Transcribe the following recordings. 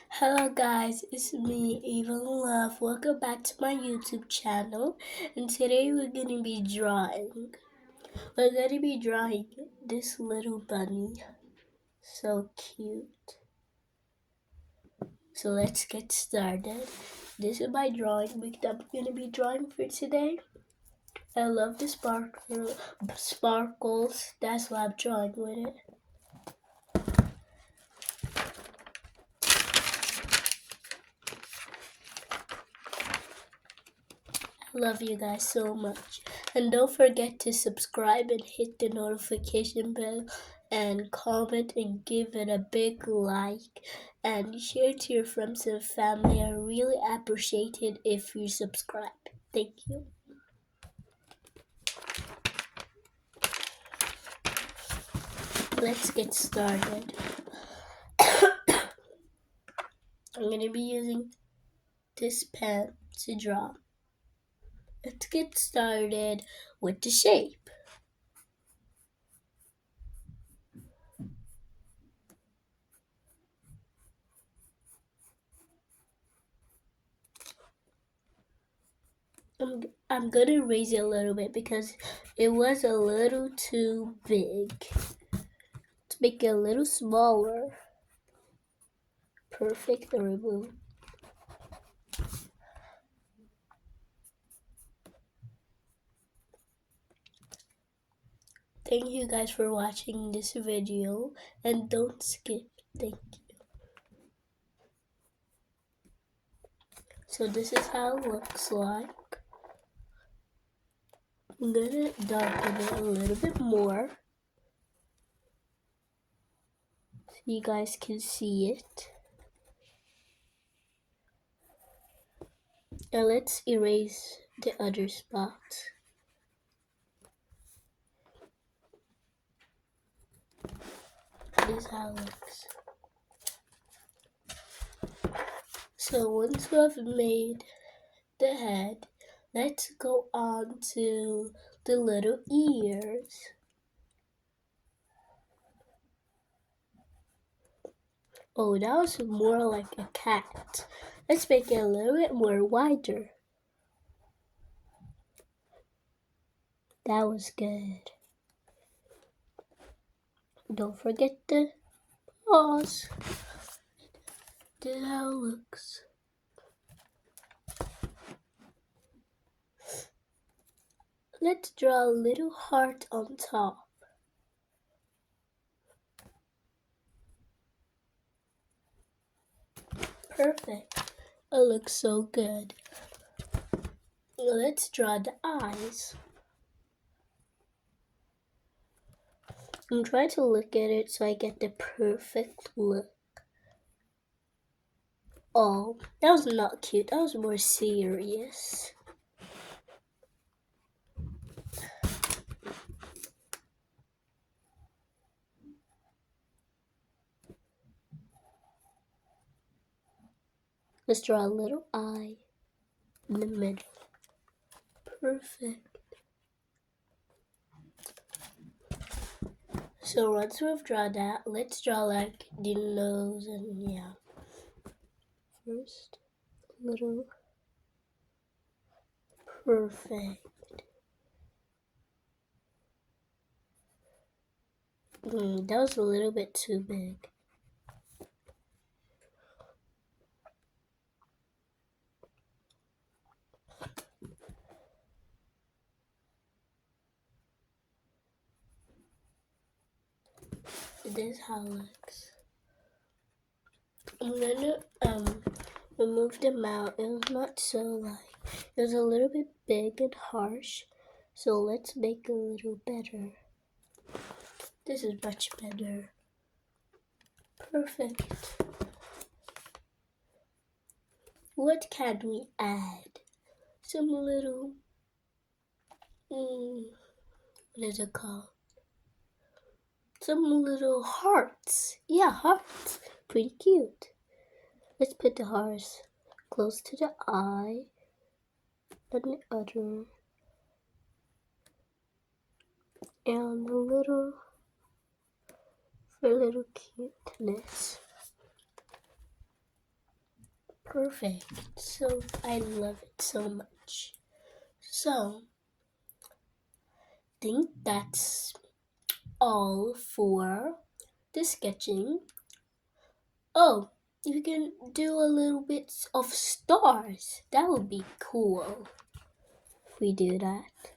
Hello guys, it's me, Eva Love. Welcome back to my YouTube channel. And today we're gonna be drawing. We're gonna be drawing this little bunny. So cute. So let's get started. This is my drawing book that I'm gonna be drawing for today. I love the sparkles. That's why I'm drawing with it. Love you guys so much. And don't forget to subscribe and hit the notification bell and comment and give it a big like and share to your friends and family. I really appreciate it if you subscribe. Thank you. Let's get started. I'm going to be using this pen to draw. Let's get started with the shape. I'm going to raise it a little bit because it was a little too big. Let's make it a little smaller. Perfect, remove. Thank you guys for watching this video and don't skip. Thank you. So this is how it looks like. I'm gonna darken it a little bit more so you guys can see it. Now let's erase the other spots. This is how it looks. So once we have made the head, let's go on to the little ears. Oh, that was more like a cat. Let's make it a little bit more wider. That was good. Don't forget the paws. This is how it looks. Let's draw a little heart on top. Perfect. It looks so good. Let's draw the eyes. I'm trying to look at it so I get the perfect look. Oh, that was not cute. That was more serious. Let's draw a little eye in the middle. Perfect. So once we've drawn that, let's draw like the nose and yeah. First, little. Perfect. That was a little bit too big. This is how it looks. I'm gonna remove the mouth. It was not so like, it was a little bit big and harsh. So let's make it a little better. This is much better. Perfect. What can we add? Some little, what is it called? Some little hearts. Yeah, hearts. Pretty cute. Let's put the hearts close to the eye and the other. And a little, for a little cuteness. Perfect. So I love it so much. So think that's all for the sketching. Oh, you can do a little bit of stars. That would be cool if we do that.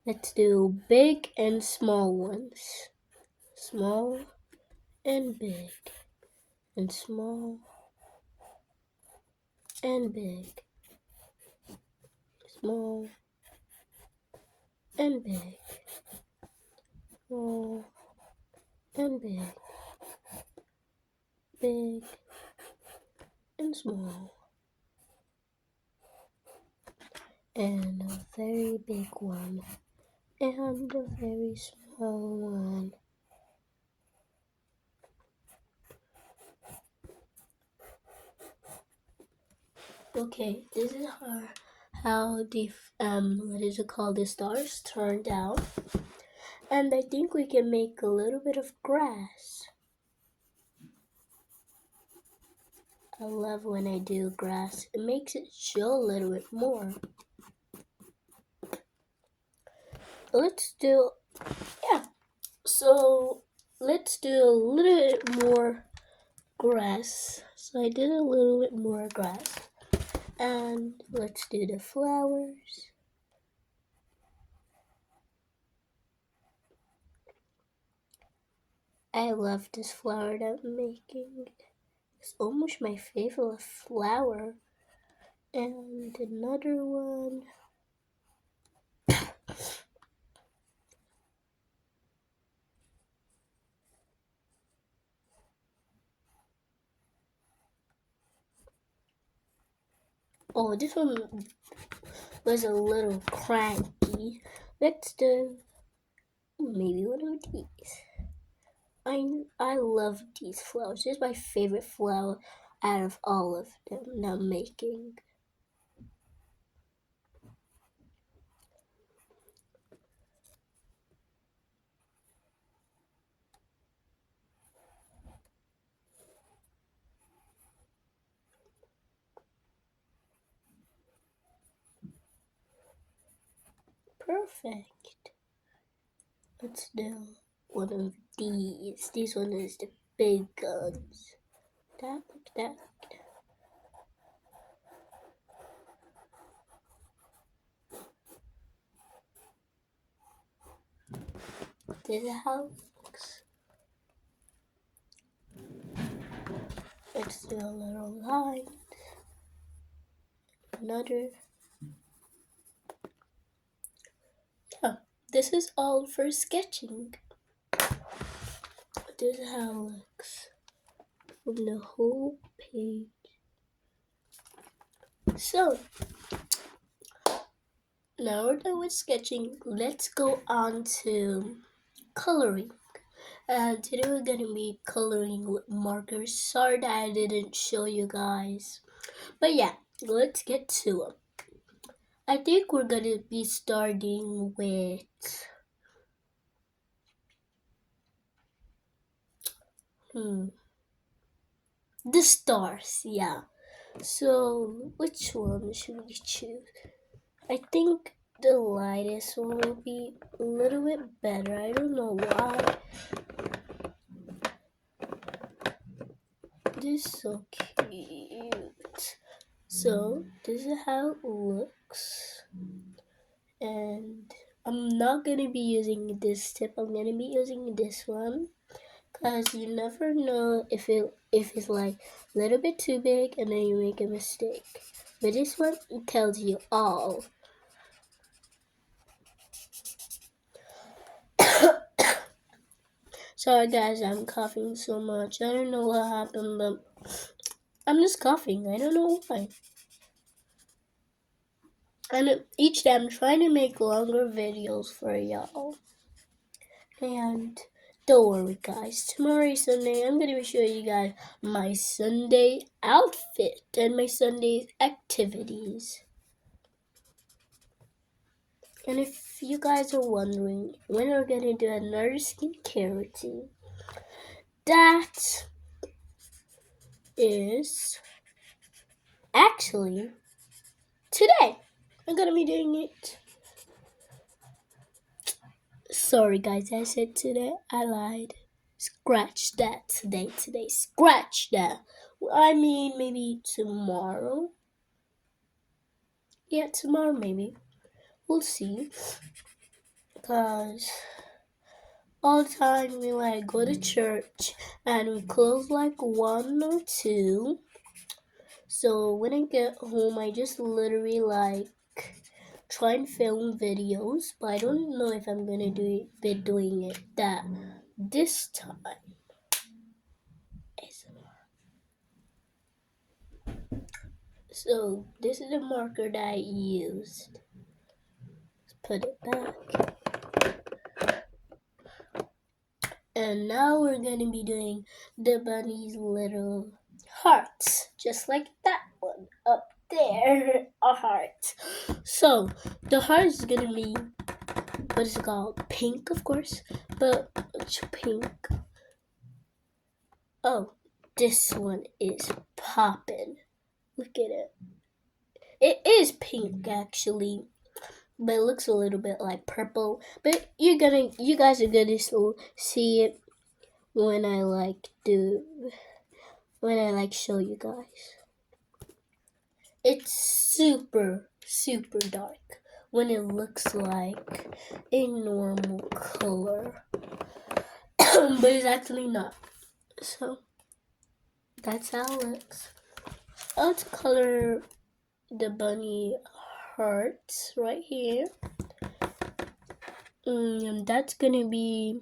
Let's do big and small ones. Small and big. And small and big. Small and big. Small and big. Big and small. And a very big one. And a very small one. Okay, this is how the what is it called, the stars turned out. And I think we can make a little bit of grass. I love when I do grass. It makes it show a little bit more. Let's do, yeah. So let's do a little bit more grass. So I did a little bit more grass. And let's do the flowers. I love this flower that I'm making. It's almost my favorite flower. And another one. Oh, this one was a little cranky. Let's do maybe one of these. I love these flowers. This is my favorite flower out of all of them that I'm making. Perfect. Let's do one of these. This one is the big guns. That, that. This is how it looks. Let's do a little line. Another. Yeah, this is all for sketching. This is how it looks from the whole page. So, now we're done with sketching. Let's go on to coloring. And today we're gonna be coloring with markers. Sorry that I didn't show you guys. But yeah, let's get to it. I think we're gonna be starting with the stars, yeah. So which one should we choose? I think the lightest one will be a little bit better. I don't know why. This is so cute. So this is how it looks. And I'm not gonna be using this tip. I'm gonna be using this one. Cause you never know if it's like a little bit too big and then you make a mistake. But this one tells you all. Sorry guys, I'm coughing so much. I don't know what happened, but I'm just coughing. I don't know why. And each day I'm trying to make longer videos for y'all. And don't worry guys, tomorrow is Sunday. I'm going to be showing you guys my Sunday outfit and my Sunday activities. And if you guys are wondering when we're going to do another skincare routine, that is Actually, today I'm gonna be doing it. Sorry guys, I said today. I lied. Scratch that today. Scratch that. I mean, maybe tomorrow. Yeah, tomorrow maybe. We'll see. Cause all the time we like go to church and we close like 1 or 2. So when I get home, I just literally like try and film videos, but I don't know if I'm gonna be doing it that this time. So this is the marker that I used. Let's put it back. And now we're gonna be doing the bunny's little hearts, just like that one up there, a heart. So the heart is gonna be, what is it called? Pink, of course, but which pink? Oh, this one is poppin'. Look at it. It is pink actually, but it looks a little bit like purple. But you guys are gonna see it when I show you guys. It's super dark when it looks like a normal color, but it's actually not. So that's how it looks. Let's color the bunny hearts right here. And that's gonna be,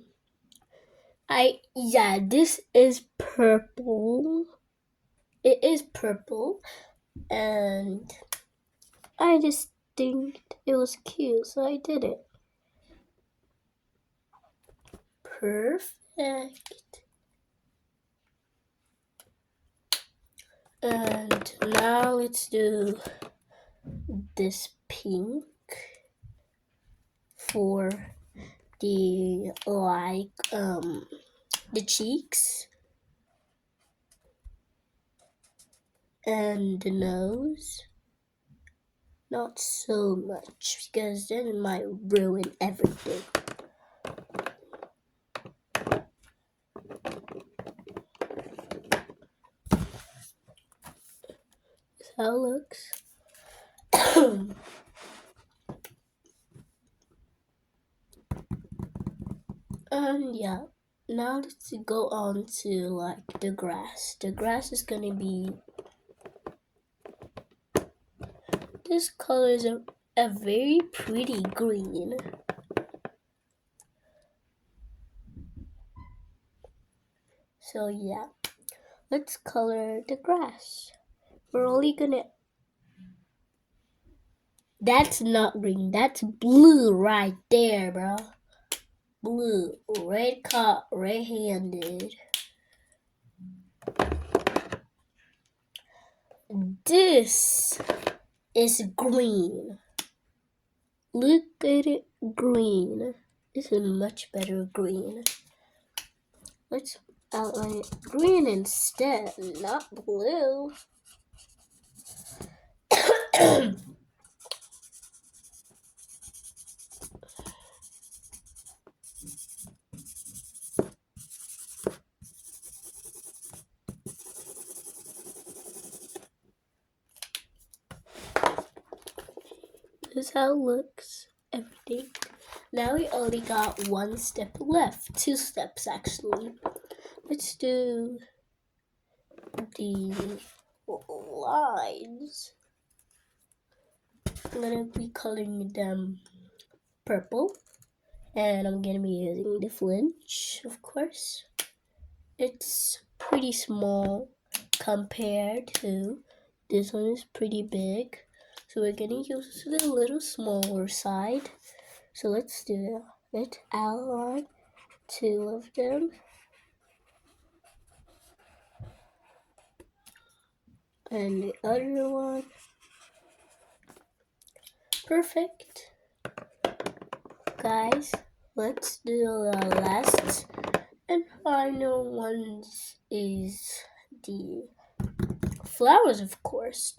this is purple. It is purple, and I just think it was cute, so I did it. Perfect. And now let's do this pink for the the cheeks and the nose. Not so much, because then it might ruin everything. That's how it looks. And yeah, now let's go on to like the grass. The grass is gonna be, this color is a very pretty green. So yeah, let's color the grass. We're only gonna, that's not green, that's blue right there, bro. Blue, red caught, red-handed. This is green. Look at it, green. This is much better green. Let's outline it green instead, not blue. This is how it looks, everything. Now we only got 1 step left, 2 steps actually. Let's do the lines. I'm gonna be coloring them purple, and I'm gonna be using the flinch, of course. It's pretty small compared to this one is pretty big, so we're gonna use the little smaller side. So let's do that. Let's outline 2 of them. And the other one. Perfect. Guys, let's do the last and final ones is the flowers, of course.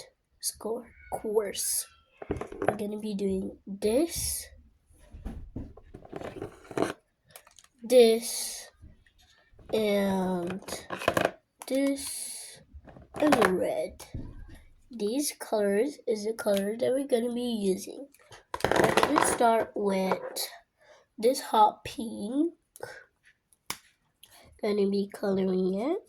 course. We're gonna be doing this, this, and this, and the red. These colors is the color that we're gonna be using. We're gonna start with this hot pink. Gonna be coloring it.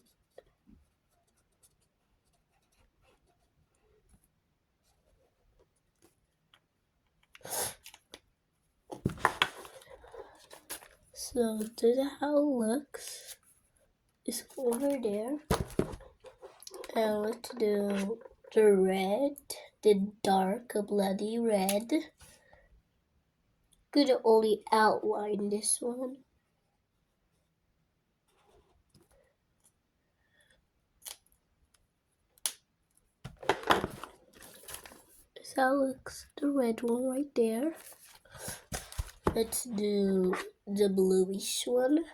So this is how it looks. It's over there. And let's do the red, the dark bloody red. Could only outline this one. This how it looks, the red one right there. Let's do the bluish one.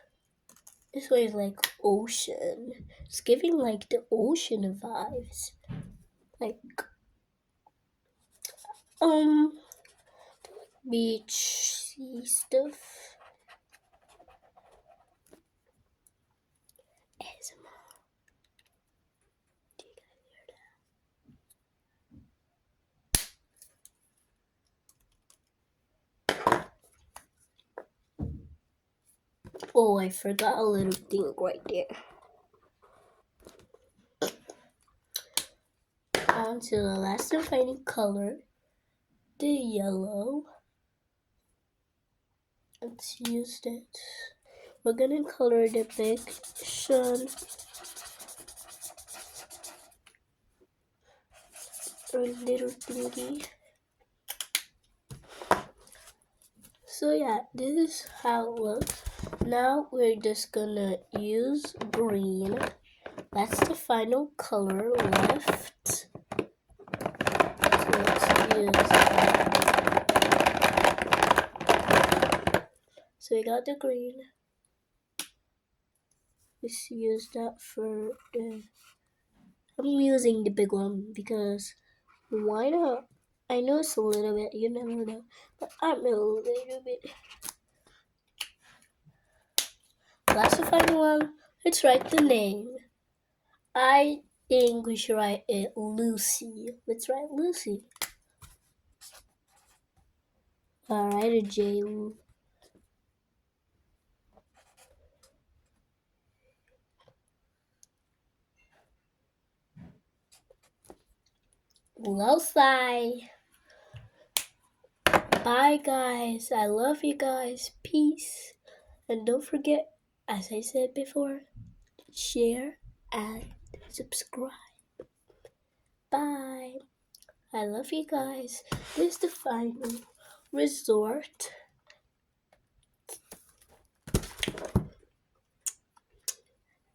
This one is like ocean. It's giving like the ocean vibes. Like beach sea stuff. ASMR. Do you guys hear that? Oh, I forgot a little thing right there. On to the last and final color, the yellow. Let's use that. We're gonna color the big sun or little thingy. So yeah, this is how it looks. Now we're just gonna use green. That's the final color left. So let's use that. So we got the green. Let's use that for the... I'm using the big one because why not? I know it's a little bit, you never know, but I'm a little bit. Last and final one, let's write the name. I think we should write it Lucy. Let's write Lucy. Alright, a J. Lucy. Bye guys. I love you guys. Peace. And don't forget, as I said before, share and subscribe. Bye. I love you guys. This is the final resort.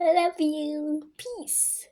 I love you. Peace.